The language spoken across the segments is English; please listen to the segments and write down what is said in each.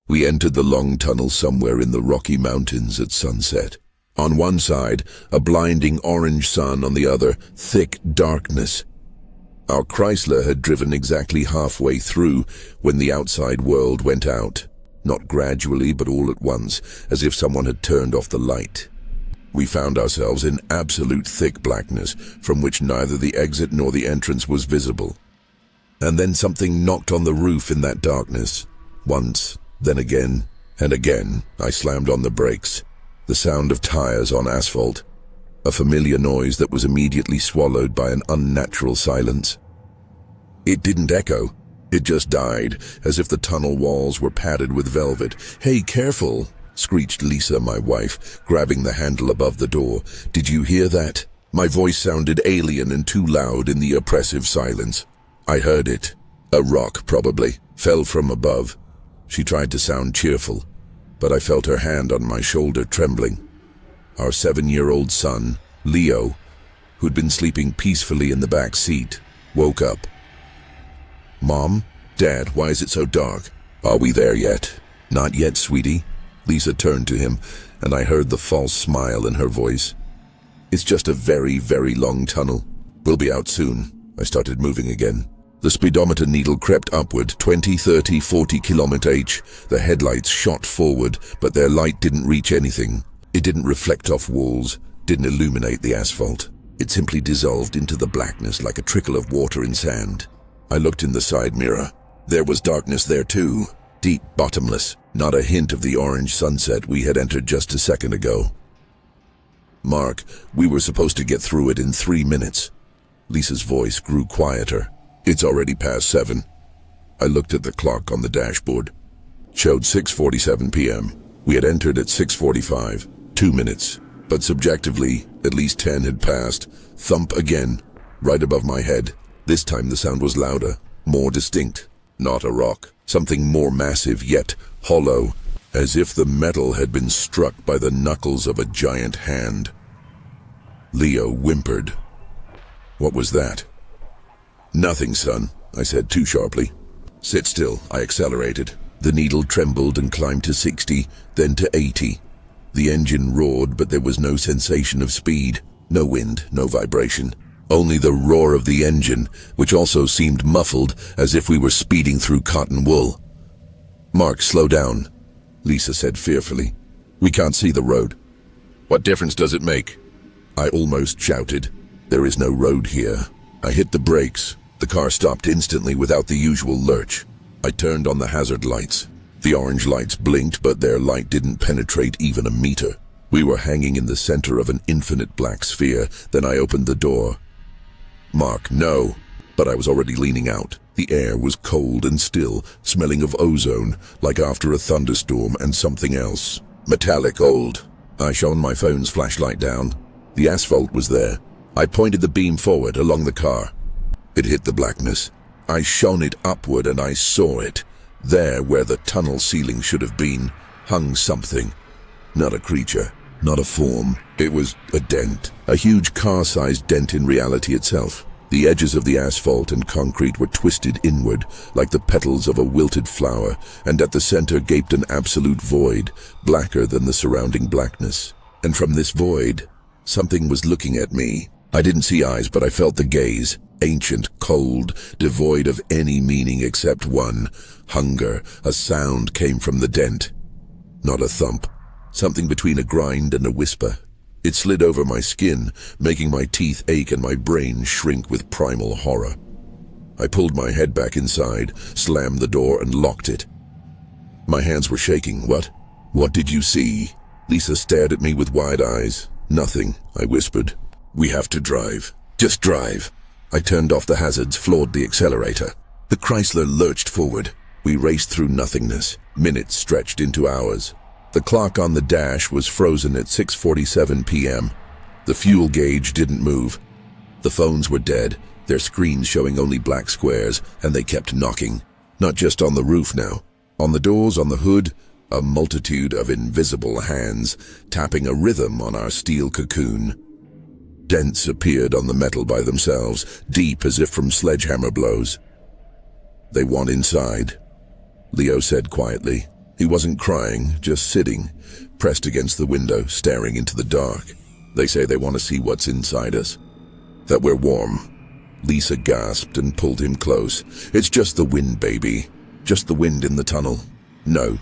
We entered the long tunnel somewhere in the Rocky Mountains at sunset. On one side, a blinding orange sun, on the other, thick darkness. Our Chrysler had driven exactly halfway through when the outside world went out. Not gradually, but all at once, as if someone had turned off the light. We found ourselves in absolute thick blackness, from which neither the exit nor the entrance was visible. And then something knocked on the roof in that darkness. Once, then again, and again, I slammed on the brakes. The sound of tires on asphalt. A familiar noise that was immediately swallowed by an unnatural silence. It didn't echo. It just died, as if the tunnel walls were padded with velvet. "Hey, careful!" screeched Lisa, my wife, grabbing the handle above the door. "Did you hear that?" My voice sounded alien and too loud in the oppressive silence. I heard it. A rock, probably, fell from above. She tried to sound cheerful, but I felt her hand on my shoulder trembling. Our 7-year-old son, Leo, who'd been sleeping peacefully in the back seat, woke up. "Mom? Dad, why is it so dark?" "Are we there yet?" "Not yet, sweetie." Lisa turned to him, and I heard the false smile in her voice. "It's just a very, very long tunnel. We'll be out soon." I started moving again. The speedometer needle crept upward, 20, 30, 40 km/h. The headlights shot forward, but their light didn't reach anything. It didn't reflect off walls, didn't illuminate the asphalt. It simply dissolved into the blackness like a trickle of water in sand. I looked in the side mirror. There was darkness there too, deep, bottomless, not a hint of the orange sunset we had entered just a second ago. "Mark, we were supposed to get through it in 3 minutes." Lisa's voice grew quieter. "It's already past 7. I looked at the clock on the dashboard. Showed 6:47 p.m. We had entered at 6:45, 2 minutes. But subjectively, at least 10 had passed. Thump again, right above my head. This time the sound was louder, more distinct. Not a rock. Something more massive, yet hollow, as if the metal had been struck by the knuckles of a giant hand. Leo whimpered. "What was that?" "Nothing, son," I said too sharply. "Sit still." I accelerated. The needle trembled and climbed to 60, then to 80. The engine roared, but there was no sensation of speed. No wind, no vibration. Only the roar of the engine, which also seemed muffled, as if we were speeding through cotton wool. "Mark, slow down," Lisa said fearfully. "We can't see the road." "What difference does it make?" I almost shouted. "There is no road here." I hit the brakes. The car stopped instantly without the usual lurch. I turned on the hazard lights. The orange lights blinked, but their light didn't penetrate even a meter. We were hanging in the center of an infinite black sphere. Then I opened the door. "Mark, no." But I was already leaning out. The air was cold and still, smelling of ozone, like after a thunderstorm, and something else. Metallic old. I shone my phone's flashlight down. The asphalt was there. I pointed the beam forward along the car. It hit the blackness. I shone it upward and I saw it. There, where the tunnel ceiling should have been, hung something. Not a creature, not a form. It was a dent. A huge car-sized dent in reality itself. The edges of the asphalt and concrete were twisted inward, like the petals of a wilted flower, and at the center gaped an absolute void, blacker than the surrounding blackness. And from this void, something was looking at me. I didn't see eyes, but I felt the gaze. Ancient, cold, devoid of any meaning except one. Hunger. A sound came from the dent. Not a thump. Something between a grind and a whisper. It slid over my skin, making my teeth ache and my brain shrink with primal horror. I pulled my head back inside, slammed the door and locked it. My hands were shaking. What did you see?" Lisa stared at me with wide eyes. "Nothing," I whispered. "We have to drive. Just drive." I turned off the hazards, floored the accelerator. The Chrysler lurched forward. We raced through nothingness. Minutes stretched into hours. The clock on the dash was frozen at 6:47 p.m. The fuel gauge didn't move. The phones were dead, their screens showing only black squares, and they kept knocking. Not just on the roof now. On the doors, on the hood, a multitude of invisible hands tapping a rhythm on our steel cocoon. Dents appeared on the metal by themselves, deep as if from sledgehammer blows. "They want inside," Leo said quietly. He wasn't crying, just sitting, pressed against the window, staring into the dark. They say they want to see what's inside us, that we're warm. Lisa gasped and pulled him close. It's just the wind, baby. Just the wind in the tunnel. No.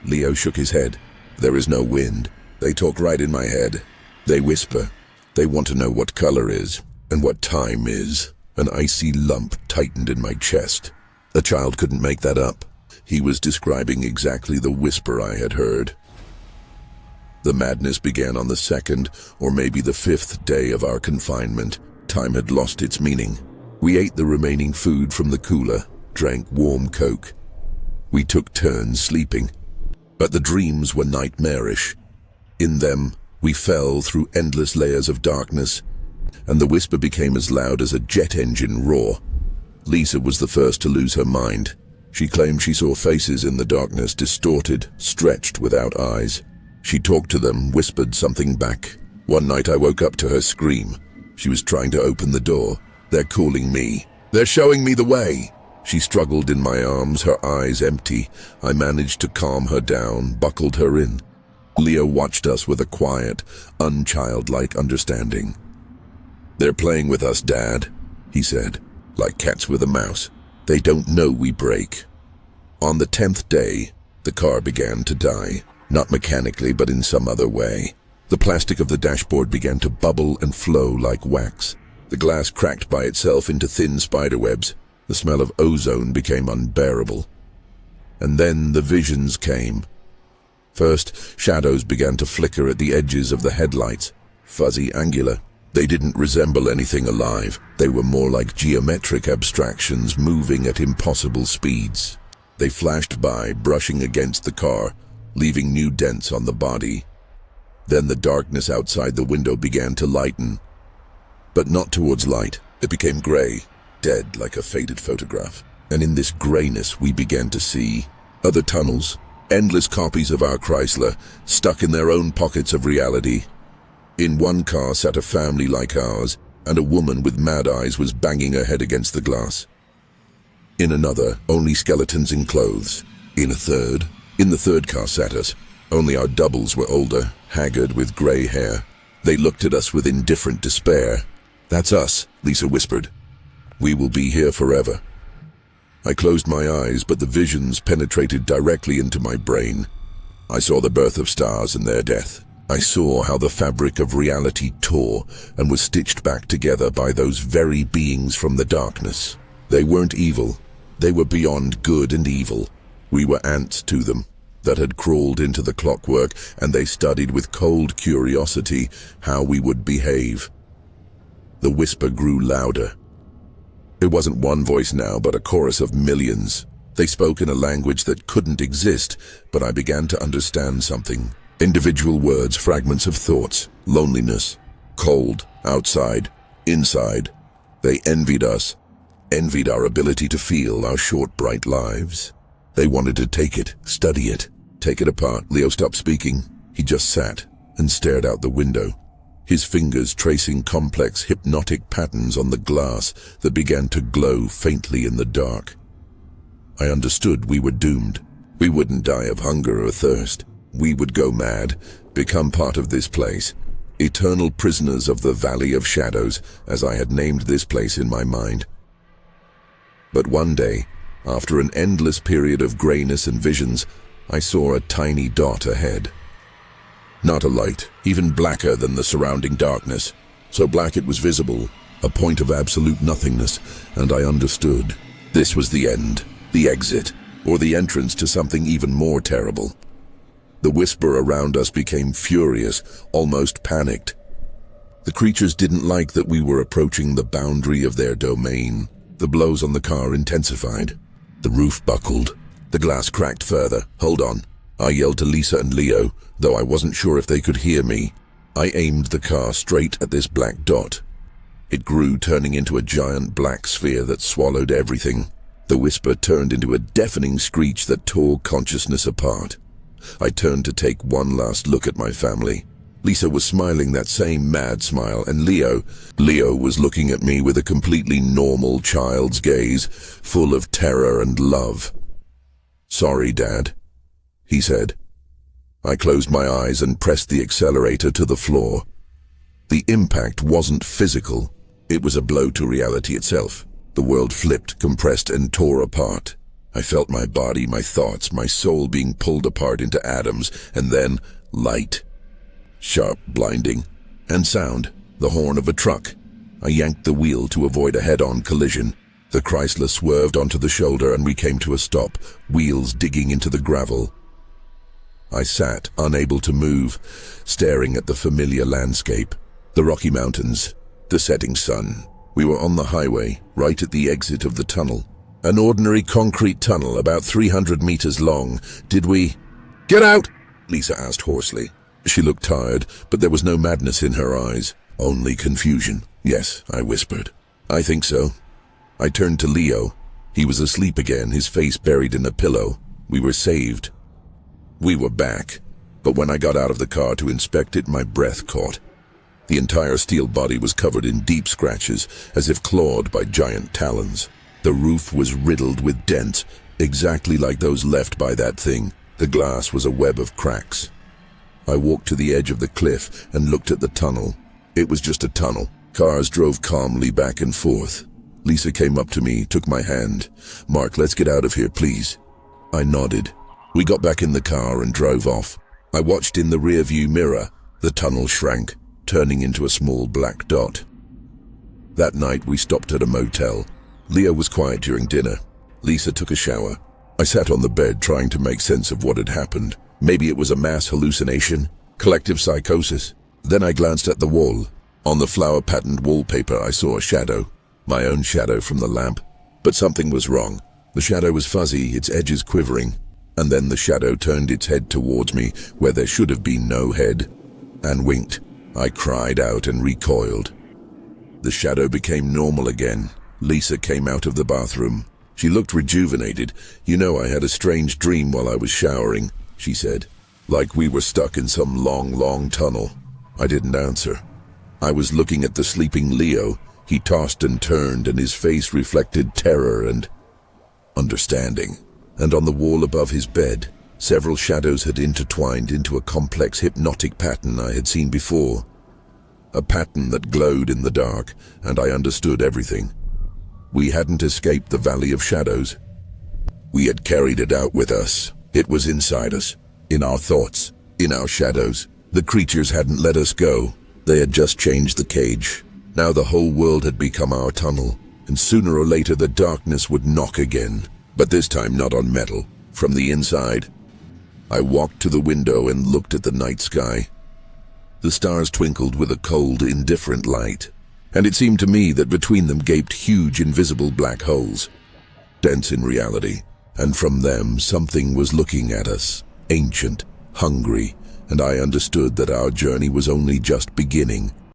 Leo shook his head. There is no wind. They talk right in my head. They whisper. They want to know what color is and what time is. An icy lump tightened in my chest. A child couldn't make that up. He was describing exactly the whisper I had heard. The madness began on the 2nd, or maybe the 5th day of our confinement. Time had lost its meaning. We ate the remaining food from the cooler, drank warm Coke. We took turns sleeping. But the dreams were nightmarish. In them, we fell through endless layers of darkness, and the whisper became as loud as a jet engine roar. Lisa was the first to lose her mind. She claimed she saw faces in the darkness, distorted, stretched without eyes. She talked to them, whispered something back. One night I woke up to her scream. She was trying to open the door. They're calling me. They're showing me the way. She struggled in my arms, her eyes empty. I managed to calm her down, buckled her in. Leo watched us with a quiet, unchildlike understanding. They're playing with us, Dad, he said, like cats with a mouse. They don't know we break. On the 10th day, the car began to die, not mechanically, but in some other way. The plastic of the dashboard began to bubble and flow like wax. The glass cracked by itself into thin spiderwebs. The smell of ozone became unbearable. And then the visions came. First, shadows began to flicker at the edges of the headlights, fuzzy, angular. They didn't resemble anything alive. They were more like geometric abstractions moving at impossible speeds. They flashed by, brushing against the car, leaving new dents on the body. Then the darkness outside the window began to lighten. But not towards light. It became gray, dead like a faded photograph. And in this grayness we began to see other tunnels, endless copies of our Chrysler, stuck in their own pockets of reality. In one car sat a family like ours, and a woman with mad eyes was banging her head against the glass. In another, only skeletons in clothes. In the third car sat us. Only our doubles were older, haggard with gray hair. They looked at us with indifferent despair. That's us, Lisa whispered. We will be here forever. I closed my eyes, but the visions penetrated directly into my brain. I saw the birth of stars and their death. I saw how the fabric of reality tore and was stitched back together by those very beings from the darkness. They weren't evil. They were beyond good and evil. We were ants to them that had crawled into the clockwork, and they studied with cold curiosity how we would behave. The whisper grew louder. It wasn't one voice now, but a chorus of millions. They spoke in a language that couldn't exist, but I began to understand something. Individual words, fragments of thoughts, loneliness, cold, outside, inside. They envied us, envied our ability to feel our short, bright lives. They wanted to take it, study it, take it apart. Leo stopped speaking. He just sat and stared out the window, his fingers tracing complex, hypnotic patterns on the glass that began to glow faintly in the dark. I understood we were doomed. We wouldn't die of hunger or thirst. We would go mad, become part of this place, eternal prisoners of the Valley of Shadows, as I had named this place in my mind. But one day, after an endless period of grayness and visions, I saw a tiny dot ahead. Not a light, even blacker than the surrounding darkness. So black it was visible, a point of absolute nothingness, and I understood. This was the end, the exit, or the entrance to something even more terrible. The whisper around us became furious, almost panicked. The creatures didn't like that we were approaching the boundary of their domain. The blows on the car intensified. The roof buckled. The glass cracked further. Hold on. I yelled to Lisa and Leo, though I wasn't sure if they could hear me. I aimed the car straight at this black dot. It grew, turning into a giant black sphere that swallowed everything. The whisper turned into a deafening screech that tore consciousness apart. I turned to take one last look at my family. Lisa was smiling that same mad smile, and Leo was looking at me with a completely normal child's gaze, full of terror and love. Sorry, Dad, he said. I closed my eyes and pressed the accelerator to the floor. The impact wasn't physical. It was a blow to reality itself. The world flipped, compressed, and tore apart. I felt my body, my thoughts, my soul being pulled apart into atoms, and then light. Sharp, blinding, and sound, the horn of a truck. I yanked the wheel to avoid a head-on collision. The Chrysler swerved onto the shoulder and we came to a stop, wheels digging into the gravel. I sat, unable to move, staring at the familiar landscape. The Rocky Mountains, the setting sun. We were on the highway, right at the exit of the tunnel. An ordinary concrete tunnel about 300 meters long. Did we... "Get out!" Lisa asked hoarsely. She looked tired, but there was no madness in her eyes, only confusion. "Yes," I whispered. "I think so." I turned to Leo. He was asleep again, his face buried in a pillow. We were saved. We were back. But when I got out of the car to inspect it, my breath caught. The entire steel body was covered in deep scratches, as if clawed by giant talons. The roof was riddled with dents, exactly like those left by that thing. The glass was a web of cracks. I walked to the edge of the cliff and looked at the tunnel. It was just a tunnel. Cars drove calmly back and forth. Lisa came up to me, took my hand. "Mark, let's get out of here, please." I nodded. We got back in the car and drove off. I watched in the rearview mirror. The tunnel shrank, turning into a small black dot. That night we stopped at a motel. Leo was quiet during dinner. Lisa took a shower. I sat on the bed trying to make sense of what had happened. Maybe it was a mass hallucination, collective psychosis. Then I glanced at the wall. On the flower-patterned wallpaper I saw a shadow. My own shadow from the lamp. But something was wrong. The shadow was fuzzy, its edges quivering. And then the shadow turned its head towards me, where there should have been no head, and winked. I cried out and recoiled. The shadow became normal again. Lisa came out of the bathroom. She looked rejuvenated. "You know, I had a strange dream while I was showering," she said. "Like we were stuck in some long, long tunnel." I didn't answer. I was looking at the sleeping Leo. He tossed and turned, and his face reflected terror and understanding. And on the wall above his bed, several shadows had intertwined into a complex hypnotic pattern I had seen before. A pattern that glowed in the dark, and I understood everything. We hadn't escaped the Valley of Shadows. We had carried it out with us. It was inside us, in our thoughts, in our shadows. The creatures hadn't let us go. They had just changed the cage. Now the whole world had become our tunnel, and sooner or later the darkness would knock again. But this time not on metal, from the inside. I walked to the window and looked at the night sky. The stars twinkled with a cold, indifferent light, and it seemed to me that between them gaped huge, invisible black holes, dense in reality, and from them something was looking at us, ancient, hungry, and I understood that our journey was only just beginning.